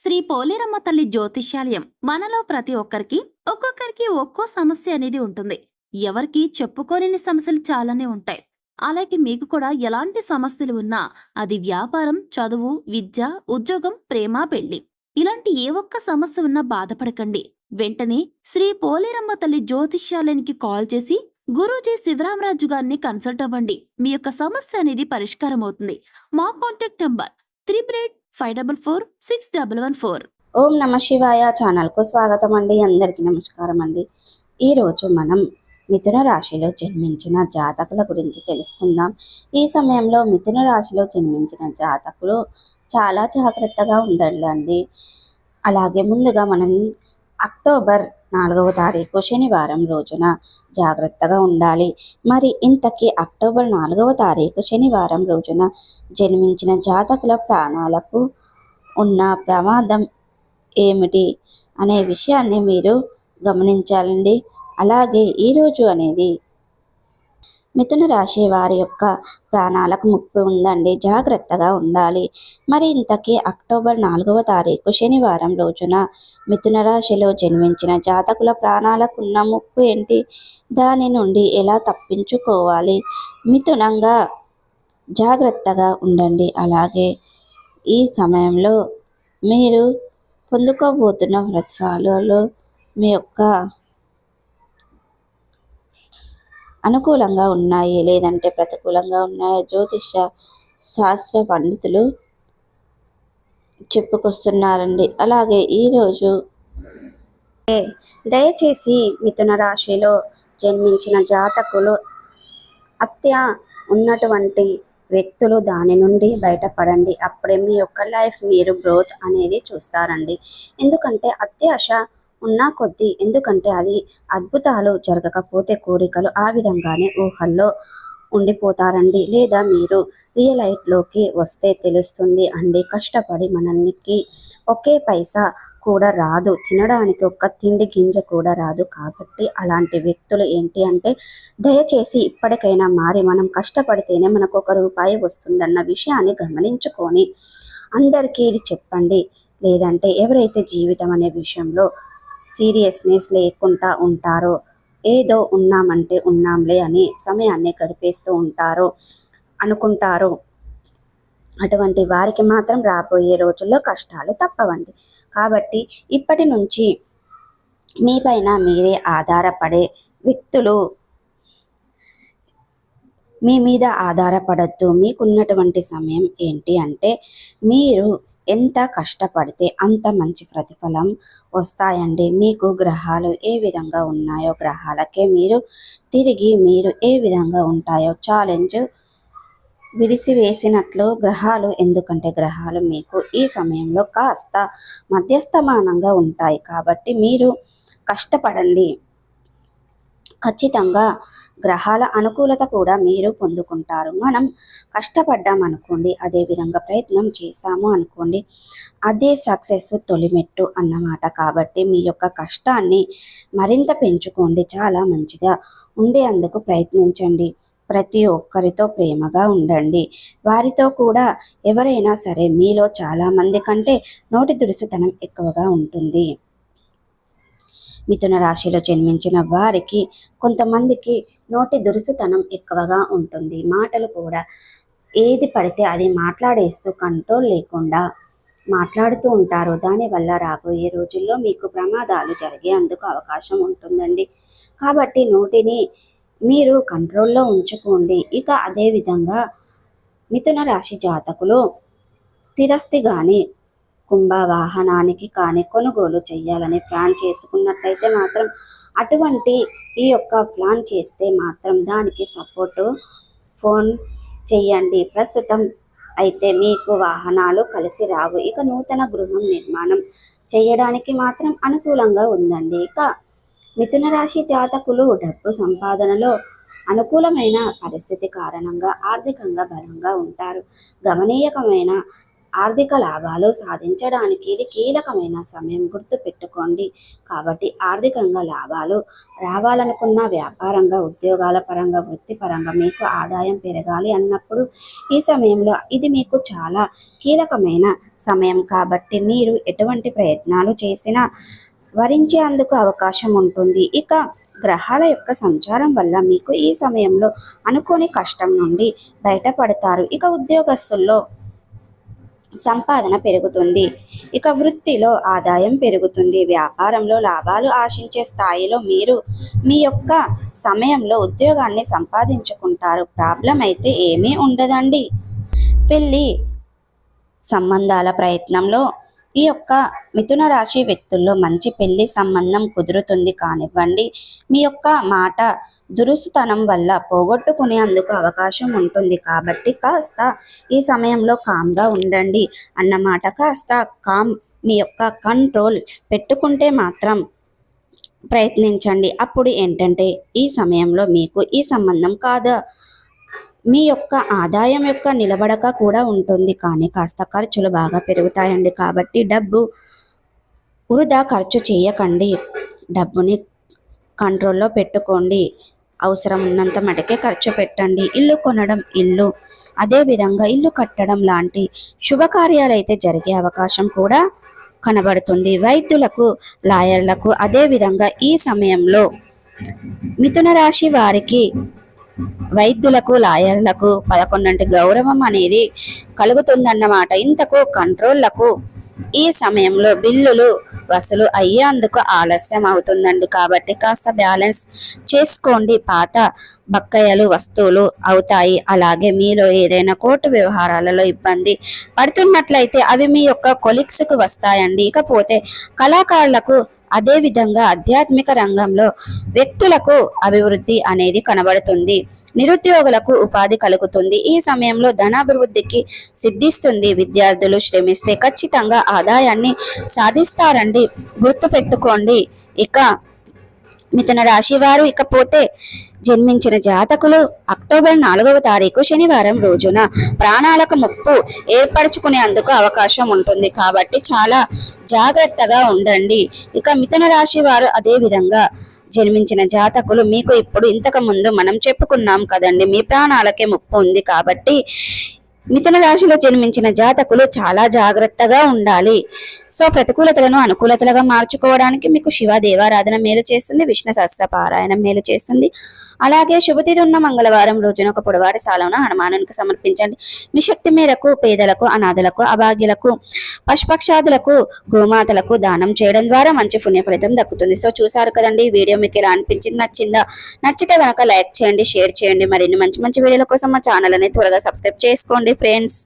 శ్రీ పోలేరమ్మ తల్లి జ్యోతిష్యాలయం మనలో ప్రతి ఒక్కొక్కరికి ఒక్కో సమస్య అనేది ఉంటుంది. ఎవరికి చెప్పుకోలేని సమస్యలు చాలానే ఉంటాయి. అలాగే మీకు కూడా ఎలాంటి సమస్యలు ఉన్నా అది వ్యాపారం, చదువు, విద్య, ఉద్యోగం, ప్రేమ, పెళ్లి ఇలాంటి ఏ ఒక్క సమస్య ఉన్నా బాధపడకండి. వెంటనే శ్రీ పోలేరమ్మ తల్లి జ్యోతిష్యాలయానికి కాల్ చేసి గురూజీ శివరామరాజు గారిని కన్సల్ట్ అవ్వండి. మీ యొక్క సమస్య అనేది పరిష్కారం అవుతుంది. మా కాంటాక్ట్ నంబర్ 8854461114. ఓం నమ శివాయ ఛానల్కు స్వాగతం అండి. అందరికీ నమస్కారం అండి. ఈరోజు మనం మిథున రాశిలో జన్మించిన జాతకుల గురించి తెలుసుకుందాం. ఈ సమయంలో మిథున రాశిలో జన్మించిన జాతకులు చాలా జాగ్రత్తగా ఉండాలండి. అలాగే ముందుగా మనం అక్టోబర్ 4వ తారీఖు శనివారం రోజున జాగ్రత్తగా ఉండాలి. మరి ఇంతకీ అక్టోబర్ 4వ తారీఖు శనివారం రోజున జన్మించిన జాతకుల ప్రాణాలకు ఉన్న ప్రమాదం ఏమిటి అనే విషయాన్ని మీరు గమనించాలండి. అలాగే ఈరోజు అనేది మిథున రాశి వారి యొక్క ప్రాణాలకు ముప్పు ఉందండి, జాగ్రత్తగా ఉండాలి. మరి ఇంతకీ అక్టోబర్ 4వ తారీఖు శనివారం రోజున మిథున రాశిలో జన్మించిన జాతకుల ప్రాణాలకు ఉన్న ముప్పు ఏంటి, దాని నుండి ఎలా తప్పించుకోవాలి, మిథునంగా జాగ్రత్తగా ఉండండి. అలాగే ఈ సమయంలో మీరు పొందుకోబోతున్న ప్రతిఫలాలు మీ యొక్క అనుకూలంగా ఉన్నాయి లేదంటే ప్రతికూలంగా ఉన్నాయి జ్యోతిష శాస్త్ర పండితులు చెప్పుకొస్తున్నారండి. అలాగే ఈరోజు దయచేసి మిథున రాశిలో జన్మించిన జాతకులు హత్య ఉన్నటువంటి వ్యక్తులు దాని నుండి బయటపడండి. అప్పుడే మీ యొక్క లైఫ్ మీరు గ్రోత్ అనేది చూస్తారండి. ఎందుకంటే అత్యాశ ఉన్నా కొద్దీ, ఎందుకంటే అది అద్భుతాలు జరగకపోతే కోరికలు ఆ విధంగానే ఊహల్లో ఉండిపోతారండి. లేదా మీరు రియలైట్లోకి వస్తే తెలుస్తుంది అండి. కష్టపడి మనకి ఒకే పైసా కూడా రాదు, తినడానికి ఒక్క తిండి గింజ కూడా రాదు. కాబట్టి అలాంటి వ్యక్తులు ఏంటి అంటే దయచేసి ఇప్పటికైనా మారి మనం కష్టపడితేనే మనకు ₹1 వస్తుందన్న విషయాన్ని గమనించుకొని అందరికీ ఇది చెప్పండి. లేదంటే ఎవరైతే జీవితం అనే విషయంలో సీరియస్నెస్ లేకుండా ఉంటారో, ఏదో ఉన్నామంటే ఉన్నాంలే అని సమయాన్ని గడిపేస్తూ అనుకుంటారు, అటువంటి వారికి మాత్రం రాబోయే రోజుల్లో కష్టాలు తప్పవండి. కాబట్టి ఇప్పటి నుంచి మీపైన మీరే ఆధారపడే వ్యక్తులు మీ మీద ఆధారపడద్దు. మీకున్నటువంటి సమయం ఏంటి అంటే మీరు ఎంత కష్టపడితే అంత మంచి ప్రతిఫలం వస్తాయండి. మీకు గ్రహాలు ఏ విధంగా ఉన్నాయో గ్రహాలకే మీరు ఏ విధంగా ఉంటాయో ఛాలెంజ్ విడిసివేసినట్లు గ్రహాలు, ఎందుకంటే గ్రహాలు మీకు ఈ సమయంలో కాస్త మధ్యస్థమానంగా ఉంటాయి. కాబట్టి మీరు కష్టపడండి. ఖచ్చితంగా గ్రహాల అనుకూలత కూడా మీరు పొందుకుంటారు. మనం కష్టపడ్డాం అనుకోండి, అదేవిధంగా ప్రయత్నం చేశాము అనుకోండి, అదే సక్సెస్ తొలిమెట్టు అన్నమాట. కాబట్టి మీ యొక్క కష్టాన్ని మరింత పెంచుకోండి, చాలా మంచిగా ఉండేందుకు ప్రయత్నించండి. ప్రతి ఒక్కరితో ప్రేమగా ఉండండి. వారితో కూడా ఎవరైనా సరే మీలో చాలామంది కంటే నోటి దురుసుతనం ఎక్కువగా ఉంటుంది. మిథున రాశిలో జన్మించిన వారికి కొంతమందికి నోటి దురుసుతనం ఎక్కువగా ఉంటుంది. మాటలు కూడా ఏది పడితే అది మాట్లాడేస్తూ కంట్రోల్ లేకుండా మాట్లాడుతూ ఉంటారు. దానివల్ల రాబోయే రోజుల్లో మీకు ప్రమాదాలు జరిగేందుకు అవకాశం ఉంటుందండి. కాబట్టి నోటిని మీరు కంట్రోల్లో ఉంచుకోండి. ఇక అదేవిధంగా మిథున రాశి జాతకులు స్థిరస్థి కానీ కుంభ వాహనానికి కానీ కొనుగోలు చేయాలని ప్లాన్ చేసుకున్నట్లయితే మాత్రం అటువంటి ఈ యొక్క ప్లాన్ చేస్తే మాత్రం దానికి సపోర్టు ఫోన్ చేయండి. ప్రస్తుతం అయితే మీకు వాహనాలు కలిసి రావు. ఇక నూతన గృహం నిర్మాణం చేయడానికి మాత్రం అనుకూలంగా ఉందండి. ఇక మిథున రాశి జాతకులు డబ్బు సంపాదనలో అనుకూలమైన పరిస్థితి కారణంగా ఆర్థికంగా బలంగా ఉంటారు. గమనీయకమైన ఆర్థిక లాభాలు సాధించడానికి ఇది కీలకమైన సమయం, గుర్తు పెట్టుకోండి. కాబట్టి ఆర్థికంగా లాభాలు రావాలనుకున్న వ్యాపారంగా, ఉద్యోగాల పరంగా, వృత్తిపరంగా మీకు ఆదాయం పెరగాలి అన్నప్పుడు ఈ సమయంలో ఇది మీకు చాలా కీలకమైన సమయం. కాబట్టి మీరు ఎటువంటి ప్రయత్నాలు చేసినా వరించేందుకు అవకాశం ఉంటుంది. ఇక గ్రహాల యొక్క సంచారం వల్ల మీకు ఈ సమయంలో అనుకోని కష్టం నుండి బయటపడతారు. ఇక ఉద్యోగస్తుల్లో సంపాదన పెరుగుతుంది. ఇక వృత్తిలో ఆదాయం పెరుగుతుంది. వ్యాపారంలో లాభాలు ఆశించే స్థాయిలో మీరు మీ యొక్క సమయంలో ఉద్యోగాన్ని సంపాదించుకుంటారు. ప్రాబ్లం అయితే ఏమీ ఉండదండి. పెళ్ళి సంబంధాల ప్రయత్నంలో ఈ యొక్క మిథున రాశి వ్యక్తుల్లో మంచి పెళ్లి సంబంధం కుదురుతుంది కానివ్వండి. మీ యొక్క మాట దురుసుతనం వల్ల పోగొట్టుకునేందుకు అవకాశం ఉంటుంది. కాబట్టి కాస్త ఈ సమయంలో కామ్గా ఉండండి అన్నమాట. కాస్త కామ్ మీ యొక్క కంట్రోల్ పెట్టుకుంటే మాత్రం ప్రయత్నించండి. అప్పుడు ఏంటంటే ఈ సమయంలో మీకు ఈ సంబంధం కాదా మీ యొక్క ఆదాయం యొక్క నిలబడక కూడా ఉంటుంది. కానీ కాస్త ఖర్చులు బాగా పెరుగుతాయండి. కాబట్టి డబ్బు వృధా ఖర్చు చేయకండి. డబ్బుని కంట్రోల్లో పెట్టుకోండి. అవసరం ఉన్నంత మటుకే ఖర్చు పెట్టండి. ఇల్లు కొనడం, అదేవిధంగా ఇల్లు కట్టడం లాంటి శుభకార్యాలు అయితే జరిగే అవకాశం కూడా కనబడుతుంది. వైద్యులకు, లాయర్లకు, అదేవిధంగా ఈ సమయంలో మిథున రాశి వారికి వైద్యులకు, లాయర్లకు 11 గౌరవం అనేది కలుగుతుందన్నమాట. ఇంతకు కంట్రోళ్లకు ఈ సమయంలో బిల్లులు వసూలు అయ్యేందుకు ఆలస్యం అవుతుందండి. కాబట్టి కాస్త బ్యాలెన్స్ చేసుకోండి. పాత బకాయిలు వస్తువులు అవుతాయి. అలాగే మీలో ఏదైనా కోర్టు వ్యవహారాలలో ఇబ్బంది పడుతున్నట్లయితే అవి మీ యొక్క కొలీగ్స్కు వస్తాయండి. ఇకపోతే కళాకారులకు, అదేవిధంగా ఆధ్యాత్మిక రంగంలో వ్యక్తులకు అభివృద్ధి అనేది కనబడుతుంది. నిరుద్యోగులకు ఉపాధి కలుగుతుంది. ఈ సమయంలో ధనాభివృద్ధికి సిద్ధిస్తుంది. విద్యార్థులు శ్రమిస్తే ఖచ్చితంగా ఆదాయాన్ని సాధిస్తారండి. గుర్తు పెట్టుకోండి. ఇక మిథున రాశి వారు ఇకపోతే జన్మించిన జాతకులు అక్టోబర్ 4వ తారీఖు శనివారం రోజున ప్రాణాలకు ముప్పు ఏర్పరచుకునేందుకు అవకాశం ఉంటుంది. కాబట్టి చాలా జాగ్రత్తగా ఉండండి. ఇక మిథున రాశి వారు అదేవిధంగా జన్మించిన జాతకులు మీకు ఇప్పుడు ఇంతకు ముందు మనం చెప్పుకున్నాం కదండి, మీ ప్రాణాలకే ముప్పు ఉంది. కాబట్టి మిథున రాశిలో జన్మించిన జాతకులు చాలా జాగ్రత్తగా ఉండాలి. సో ప్రతికూలతలను అనుకూలతలుగా మార్చుకోవడానికి మీకు శివ దేవారాధన మేలు చేస్తుంది. విష్ణు సహస్ర పారాయణం మేలు చేస్తుంది. అలాగే శుభతిథి ఉన్న మంగళవారం రోజున ఒక పొడవాటి సాలమును హనుమానునికి సమర్పించండి. మీ శక్తి మేరకు పేదలకు, అనాథలకు, అభాగ్యులకు, పశుపక్షాదులకు, గోమాతలకు దానం చేయడం ద్వారా మంచి పుణ్య ఫలితం దక్కుతుంది. సో చూసారు కదండి, ఈ వీడియో మీకు ఎలా అనిపించింది? నచ్చిందా? నచ్చితే కనుక లైక్ చేయండి, షేర్ చేయండి. మరిన్ని మంచి మంచి వీడియోల కోసం మా ఛానల్ అనేది త్వరగా సబ్స్క్రైబ్ చేసుకోండి ఫ్రెండ్స్.